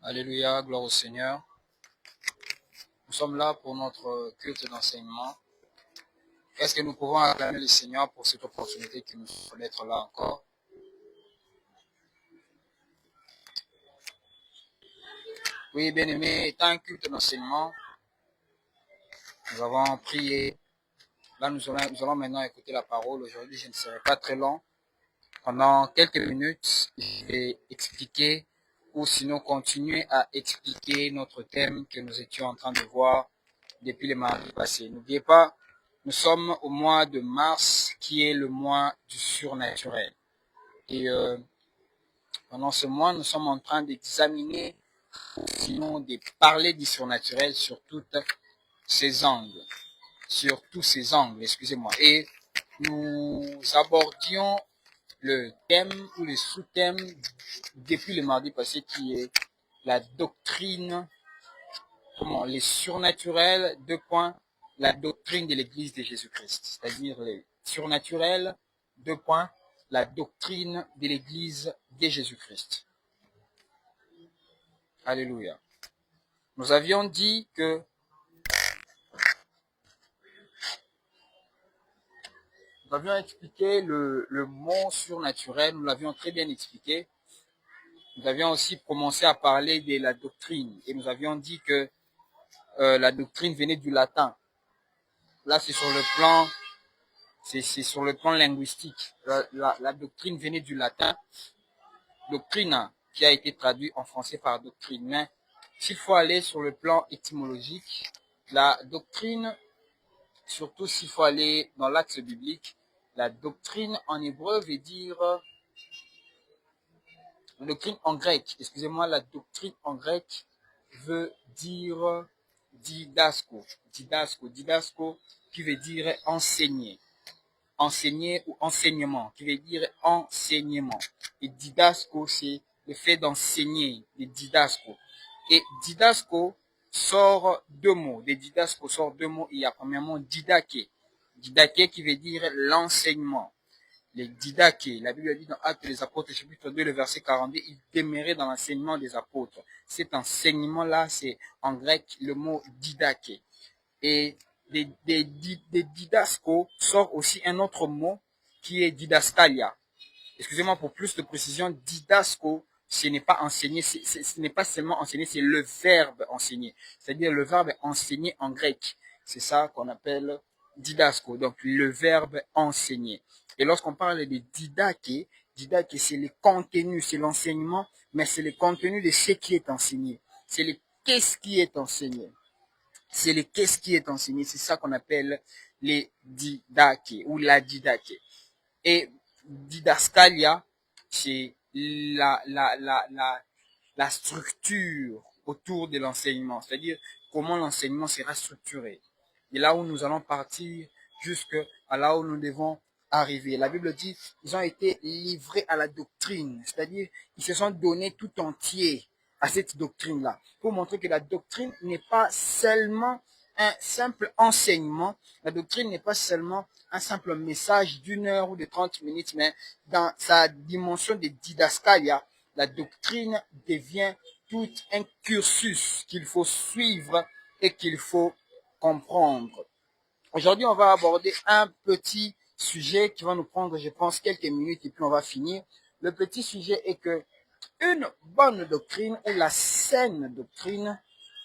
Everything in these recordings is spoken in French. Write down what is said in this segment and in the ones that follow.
Alléluia, gloire au Seigneur. Nous sommes là pour notre culte d'enseignement. Est-ce que nous pouvons acclamer le Seigneur pour cette opportunité qui nous offre d'être là encore? Oui, bien-aimé, étant un culte d'enseignement, nous avons prié. Là, nous allons maintenant écouter la parole. Aujourd'hui, je ne serai pas très long. Pendant quelques minutes, je vais expliquer ou sinon continuer à expliquer notre thème que nous étions en train de voir depuis le mardi passé. N'oubliez pas, nous sommes au mois de mars qui est le mois du surnaturel. Et pendant ce mois, nous sommes en train d'examiner, sinon de parler du surnaturel sur toutes ses angles. Sur tous ses angles, excusez-moi. Et nous abordions le thème ou le sous-thème depuis le mardi passé qui est la doctrine, les surnaturels, la doctrine de l'Église de Jésus-Christ, c'est-à-dire les surnaturels, la doctrine de l'Église de Jésus-Christ. Alléluia. Nous avions dit que nous avions expliqué le mot surnaturel, nous l'avions très bien expliqué. Nous avions aussi commencé à parler de la doctrine et nous avions dit que la doctrine venait du latin. Là, c'est sur le plan linguistique. La doctrine venait du latin, doctrine qui a été traduit en français par doctrine. Mais s'il faut aller sur le plan étymologique, la doctrine, surtout s'il faut aller dans l'axe biblique, la doctrine en hébreu veut dire, la doctrine en grec, excusez-moi, la doctrine en grec veut dire didasko, didasko qui veut dire enseigner. Enseigner ou enseignement, qui veut dire enseignement. Et didasko, c'est le fait d'enseigner, de didasco. Et didasco sort deux mots. De didasco sort deux mots. Il y a premièrement didake. Didake qui veut dire l'enseignement. Les didake, la Bible dit dans Actes des Apôtres, chapitre 2, le verset 42, ils demeuraient dans l'enseignement des apôtres. Cet enseignement-là, c'est en grec le mot didake. Et des didasco sort aussi un autre mot qui est didaskalia. Excusez-moi pour plus de précision, didasco, ce n'est pas enseigner, ce n'est pas seulement enseigner, c'est le verbe enseigner. C'est-à-dire le verbe enseigner en grec. C'est ça qu'on appelle didasco, donc le verbe enseigner. Et lorsqu'on parle de didake, didake c'est le contenu, c'est l'enseignement, mais c'est le contenu de ce qui est enseigné. C'est le qu'est-ce qui est enseigné. C'est le qu'est-ce qui est enseigné. C'est ça qu'on appelle les didake ou la didake. Et didaskalia, c'est la structure autour de l'enseignement. C'est-à-dire comment l'enseignement sera structuré. Et là où nous allons partir jusqu'à là où nous devons arriver. La Bible dit, ils ont été livrés à la doctrine. C'est-à-dire, ils se sont donnés tout entier à cette doctrine-là, pour montrer que la doctrine n'est pas seulement un simple enseignement, la doctrine n'est pas seulement un simple message d'une heure ou de 30 minutes, mais dans sa dimension de didaskalia, la doctrine devient tout un cursus qu'il faut suivre et qu'il faut comprendre. Aujourd'hui, on va aborder un petit sujet qui va nous prendre, je pense, quelques minutes et puis on va finir. Le petit sujet est que une bonne doctrine ou la saine doctrine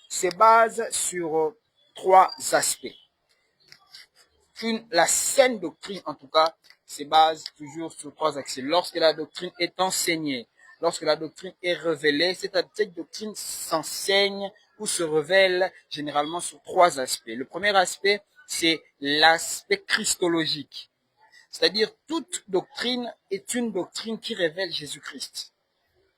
se base sur trois aspects. La saine doctrine, en tout cas, se base toujours sur trois axes. Lorsque la doctrine est enseignée, lorsque la doctrine est révélée, cette doctrine s'enseigne ou se révèle généralement sur trois aspects. Le premier aspect, c'est l'aspect christologique. C'est-à-dire, toute doctrine est une doctrine qui révèle Jésus-Christ.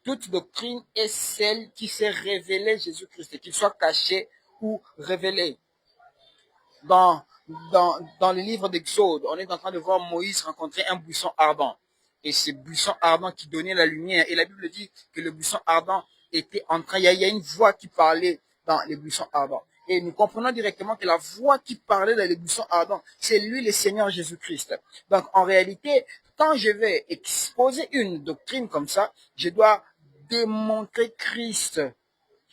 Toute doctrine est celle qui s'est révélée Jésus-Christ, qu'il soit caché ou révélé. Dans le livre d'Exode, on est en train de voir Moïse rencontrer un buisson ardent. Et ce buisson ardent qui donnait la lumière. Et la Bible dit que le buisson ardent était en train, il y a une voix qui parlait dans les buissons ardents. Et nous comprenons directement que la voix qui parlait dans les buissons ardents, c'est lui le Seigneur Jésus-Christ. Donc en réalité, quand je vais exposer une doctrine comme ça, je dois démontrer Christ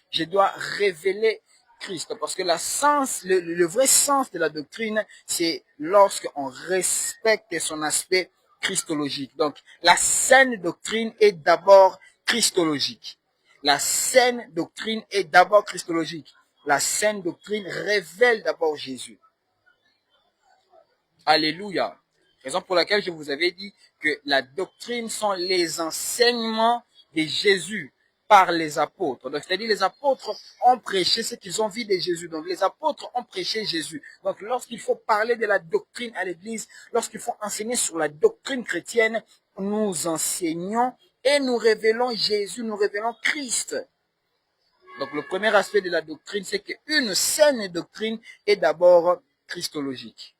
Je dois révéler Christ. Parce que le vrai sens de la doctrine, c'est lorsqu'on respecte son aspect christologique. Donc, la saine doctrine est d'abord christologique. La saine doctrine est d'abord christologique. La saine doctrine révèle d'abord Jésus. Alléluia. Raison pour laquelle je vous avais dit que la doctrine sont les enseignements de Jésus par les apôtres. Donc, c'est-à-dire les apôtres ont prêché ce qu'ils ont vu de Jésus. Donc, les apôtres ont prêché Jésus. Donc, lorsqu'il faut parler de la doctrine à l'Église, lorsqu'il faut enseigner sur la doctrine chrétienne, nous enseignons et nous révélons Jésus, nous révélons Christ. Donc, le premier aspect de la doctrine, c'est qu'une saine doctrine est d'abord christologique.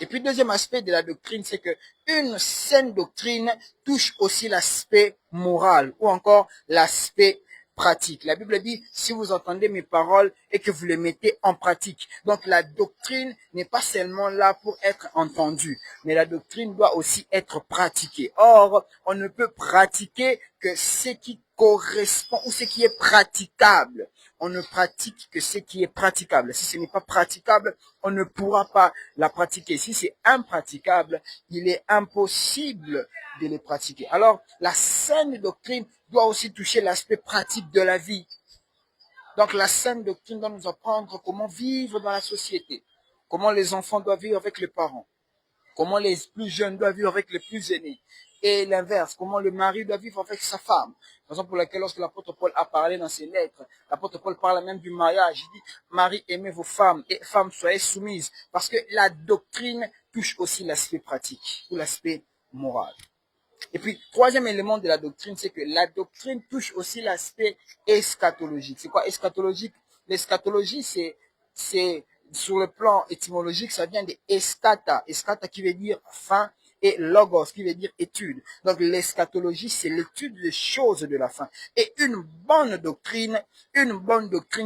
Et puis, deuxième aspect de la doctrine, c'est que une saine doctrine touche aussi l'aspect moral ou encore l'aspect pratique. La Bible dit, si vous entendez mes paroles et que vous les mettez en pratique. Donc, la doctrine n'est pas seulement là pour être entendue, mais la doctrine doit aussi être pratiquée. Or, on ne peut pratiquer que ce qui correspond ou ce qui est praticable. On ne pratique que ce qui est praticable. Si ce n'est pas praticable, on ne pourra pas la pratiquer. Si c'est impraticable, il est impossible de les pratiquer. Alors, la saine doctrine doit aussi toucher l'aspect pratique de la vie. Donc, la saine doctrine doit nous apprendre comment vivre dans la société, comment les enfants doivent vivre avec les parents, comment les plus jeunes doivent vivre avec les plus aînés. Et l'inverse, comment le mari doit vivre avec sa femme. Raison pour laquelle lorsque l'apôtre Paul a parlé dans ses lettres, l'apôtre Paul parle même du mariage. Il dit, Marie, aimez vos femmes et femmes, soyez soumises. Parce que la doctrine touche aussi l'aspect pratique ou l'aspect moral. Et puis, troisième élément de la doctrine, c'est que la doctrine touche aussi l'aspect eschatologique. C'est quoi eschatologique? L'eschatologie, c'est sur le plan étymologique, ça vient de eschata. Eschata qui veut dire fin et logos qui veut dire étude. Donc, l'eschatologie, c'est l'étude des choses de la fin. Et une bonne doctrine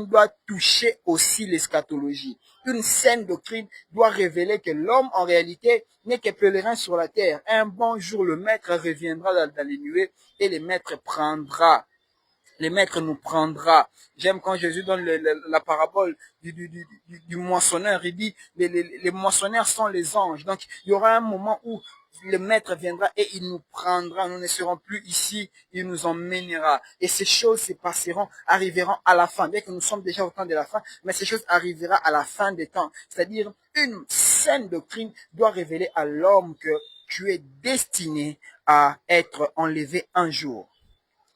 doit toucher aussi l'eschatologie. Une saine doctrine doit révéler que l'homme, en réalité, n'est que pèlerin sur la terre. Un bon jour, le maître reviendra dans les nuées et le maître nous prendra. J'aime quand Jésus donne la parabole du moissonneur. Il dit, les moissonneurs sont les anges. Donc, il y aura un moment où le maître viendra et il nous prendra. Nous ne serons plus ici. Il nous emmènera. Et ces choses arriveront à la fin. Bien que nous sommes déjà au temps de la fin, mais ces choses arriveront à la fin des temps. C'est-à-dire, une saine doctrine doit révéler à l'homme que tu es destiné à être enlevé un jour.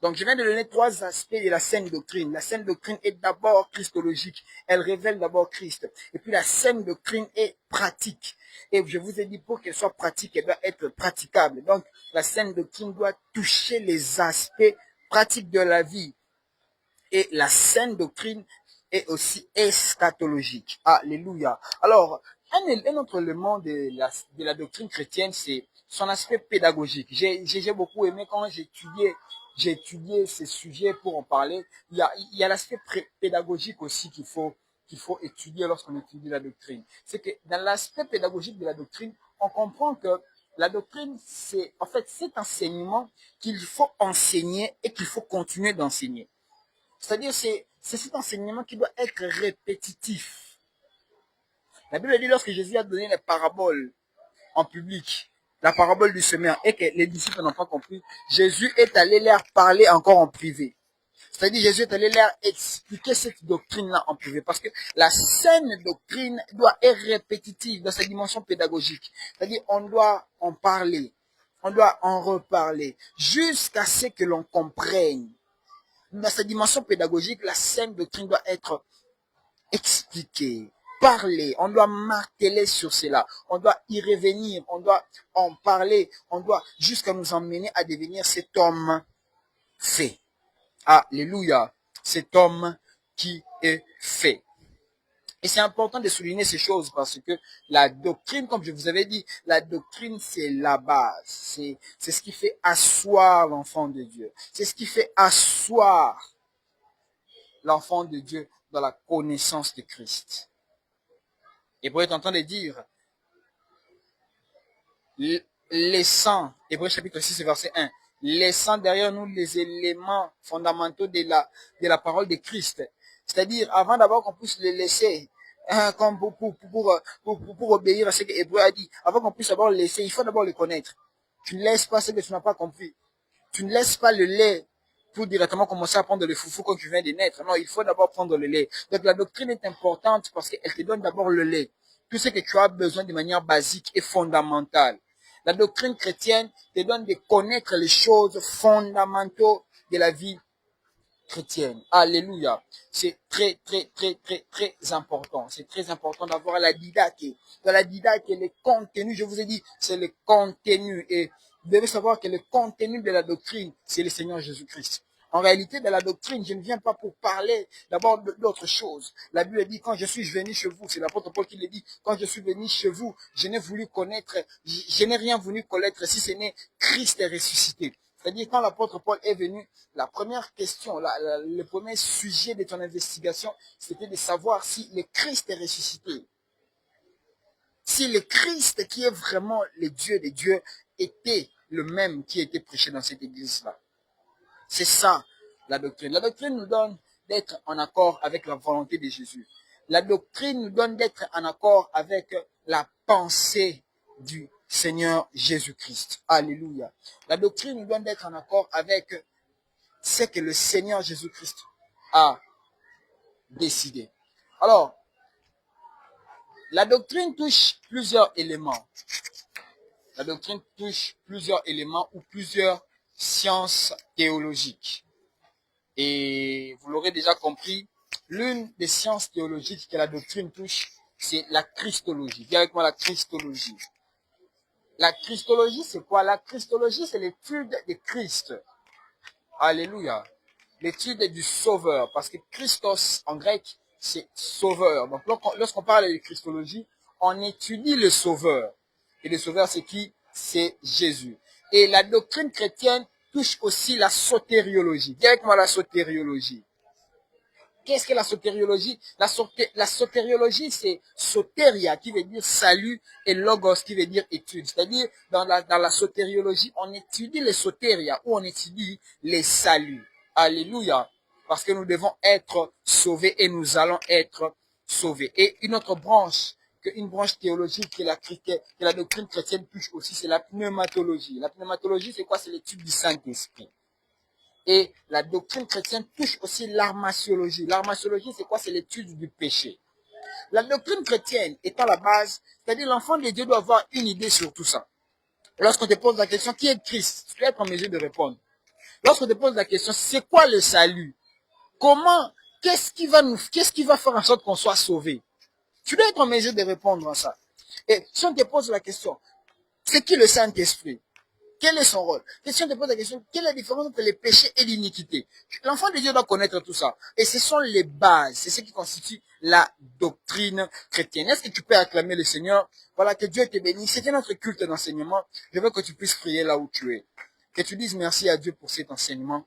Donc, je viens de donner trois aspects de la saine doctrine. La saine doctrine est d'abord christologique. Elle révèle d'abord Christ. Et puis, la saine doctrine est pratique. Et je vous ai dit, pour qu'elle soit pratique, elle doit être praticable. Donc, la saine doctrine doit toucher les aspects pratiques de la vie. Et la saine doctrine est aussi eschatologique. Alléluia. Alors, un autre élément de la doctrine chrétienne, c'est son aspect pédagogique. J'ai beaucoup aimé quand j'ai étudié ces sujets pour en parler. Il y a l'aspect pédagogique aussi qu'il faut étudier lorsqu'on étudie la doctrine. C'est que dans l'aspect pédagogique de la doctrine, on comprend que la doctrine, c'est en fait cet enseignement qu'il faut enseigner et qu'il faut continuer d'enseigner. C'est-à-dire, c'est cet enseignement qui doit être répétitif. La Bible dit, lorsque Jésus a donné les paraboles en public, la parabole du semeur, et que les disciples n'ont pas compris, Jésus est allé leur parler encore en privé. C'est-à-dire, Jésus est allé leur expliquer cette doctrine-là en privé. Parce que la saine doctrine doit être répétitive dans sa dimension pédagogique. C'est-à-dire, on doit en parler. On doit en reparler. Jusqu'à ce que l'on comprenne. Dans sa dimension pédagogique, la saine doctrine doit être expliquée, parlée. On doit marteler sur cela. On doit y revenir. On doit en parler. On doit jusqu'à nous emmener à devenir cet homme fait. Alléluia. Cet homme qui est fait. Et c'est important de souligner ces choses parce que la doctrine, comme je vous avais dit, la doctrine, c'est la base. C'est ce qui fait asseoir l'enfant de Dieu. C'est ce qui fait asseoir l'enfant de Dieu dans la connaissance de Christ. Hébreu est en train de dire, les saints, Hébreu chapitre 6, verset 1, laissant derrière nous les éléments fondamentaux de la parole de Christ. C'est-à-dire, avant d'abord qu'on puisse les laisser, comme pour obéir à ce que Hébreu a dit, avant qu'on puisse d'abord le laisser, il faut d'abord le connaître. Tu ne laisses pas ce que tu n'as pas compris. Tu ne laisses pas le lait pour directement commencer à prendre le foufou quand tu viens de naître. Non, il faut d'abord prendre le lait. Donc la doctrine est importante parce qu'elle te donne d'abord le lait. Tout ce que tu as besoin de manière basique et fondamentale. La doctrine chrétienne te donne de connaître les choses fondamentales de la vie chrétienne. Alléluia. C'est très, très, très, très, très important. C'est très important d'avoir la didache. Dans la didache, le contenu, je vous ai dit, c'est le contenu. Et vous devez savoir que le contenu de la doctrine, c'est le Seigneur Jésus-Christ. En réalité, de la doctrine, je ne viens pas pour parler d'abord d'autre chose. La Bible dit, quand je suis venu chez vous, c'est l'apôtre Paul qui le dit, quand je suis venu chez vous, je n'ai rien voulu connaître si ce n'est Christ est ressuscité. C'est-à-dire, quand l'apôtre Paul est venu, la première question, le premier sujet de ton investigation, c'était de savoir si le Christ est ressuscité. Si le Christ, qui est vraiment le Dieu des dieux, était le même qui était prêché dans cette église-là. C'est ça, la doctrine. La doctrine nous donne d'être en accord avec la volonté de Jésus. La doctrine nous donne d'être en accord avec la pensée du Seigneur Jésus-Christ. Alléluia. La doctrine nous donne d'être en accord avec ce que le Seigneur Jésus-Christ a décidé. Alors, la doctrine touche plusieurs éléments. La doctrine touche plusieurs éléments ou plusieurs sciences théologiques. Et vous l'aurez déjà compris, l'une des sciences théologiques que la doctrine touche, c'est la christologie. Viens avec moi, la christologie. La christologie, c'est quoi? La christologie, c'est l'étude de Christ. Alléluia. L'étude du sauveur. Parce que Christos, en grec, c'est sauveur. Donc, lorsqu'on parle de christologie, on étudie le sauveur. Et le sauveur, c'est qui? C'est Jésus. Et la doctrine chrétienne touche aussi la sotériologie. Viens avec moi, la sotériologie. Qu'est-ce que la sotériologie? La sotériologie, c'est soteria, qui veut dire salut, et logos, qui veut dire étude. C'est-à-dire, dans la sotériologie, on étudie les soteria, ou on étudie les saluts. Alléluia. Parce que nous devons être sauvés, et nous allons être sauvés. Et une autre branche, une branche théologique que la doctrine chrétienne touche aussi, c'est la pneumatologie. La pneumatologie, c'est quoi? C'est l'étude du Saint-Esprit. Et la doctrine chrétienne touche aussi l'armatiologie. L'armatiologie, c'est quoi? C'est l'étude du péché. La doctrine chrétienne étant la base, c'est-à-dire l'enfant de Dieu doit avoir une idée sur tout ça. Lorsqu'on te pose la question, qui est Christ? Tu dois être en mesure de répondre. Lorsqu'on te pose la question, c'est quoi le salut? Comment? Qu'est-ce qui va faire en sorte qu'on soit sauvé? Tu dois être en mesure de répondre à ça. Et si on te pose la question, c'est qui le Saint-Esprit? Quel est son rôle? Si on te pose la question, quelle est la différence entre les péchés et l'iniquité? L'enfant de Dieu doit connaître tout ça. Et ce sont les bases, c'est ce qui constitue la doctrine chrétienne. Est-ce que tu peux acclamer le Seigneur? Voilà, que Dieu te bénisse. C'était notre culte d'enseignement. Je veux que tu puisses prier là où tu es. Que tu dises merci à Dieu pour cet enseignement.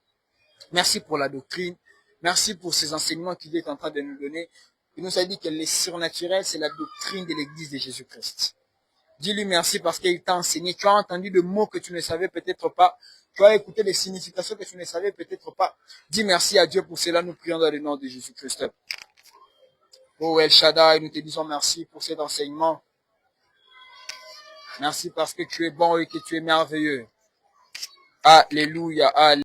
Merci pour la doctrine. Merci pour ces enseignements qu'il est en train de nous donner. Il nous a dit que le surnaturel, c'est la doctrine de l'Église de Jésus-Christ. Dis-lui merci parce qu'il t'a enseigné. Tu as entendu des mots que tu ne savais peut-être pas. Tu as écouté des significations que tu ne savais peut-être pas. Dis merci à Dieu pour cela. Nous prions dans le nom de Jésus-Christ. Oh El Shaddai, nous te disons merci pour cet enseignement. Merci parce que tu es bon et que tu es merveilleux. Alléluia. Alléluia.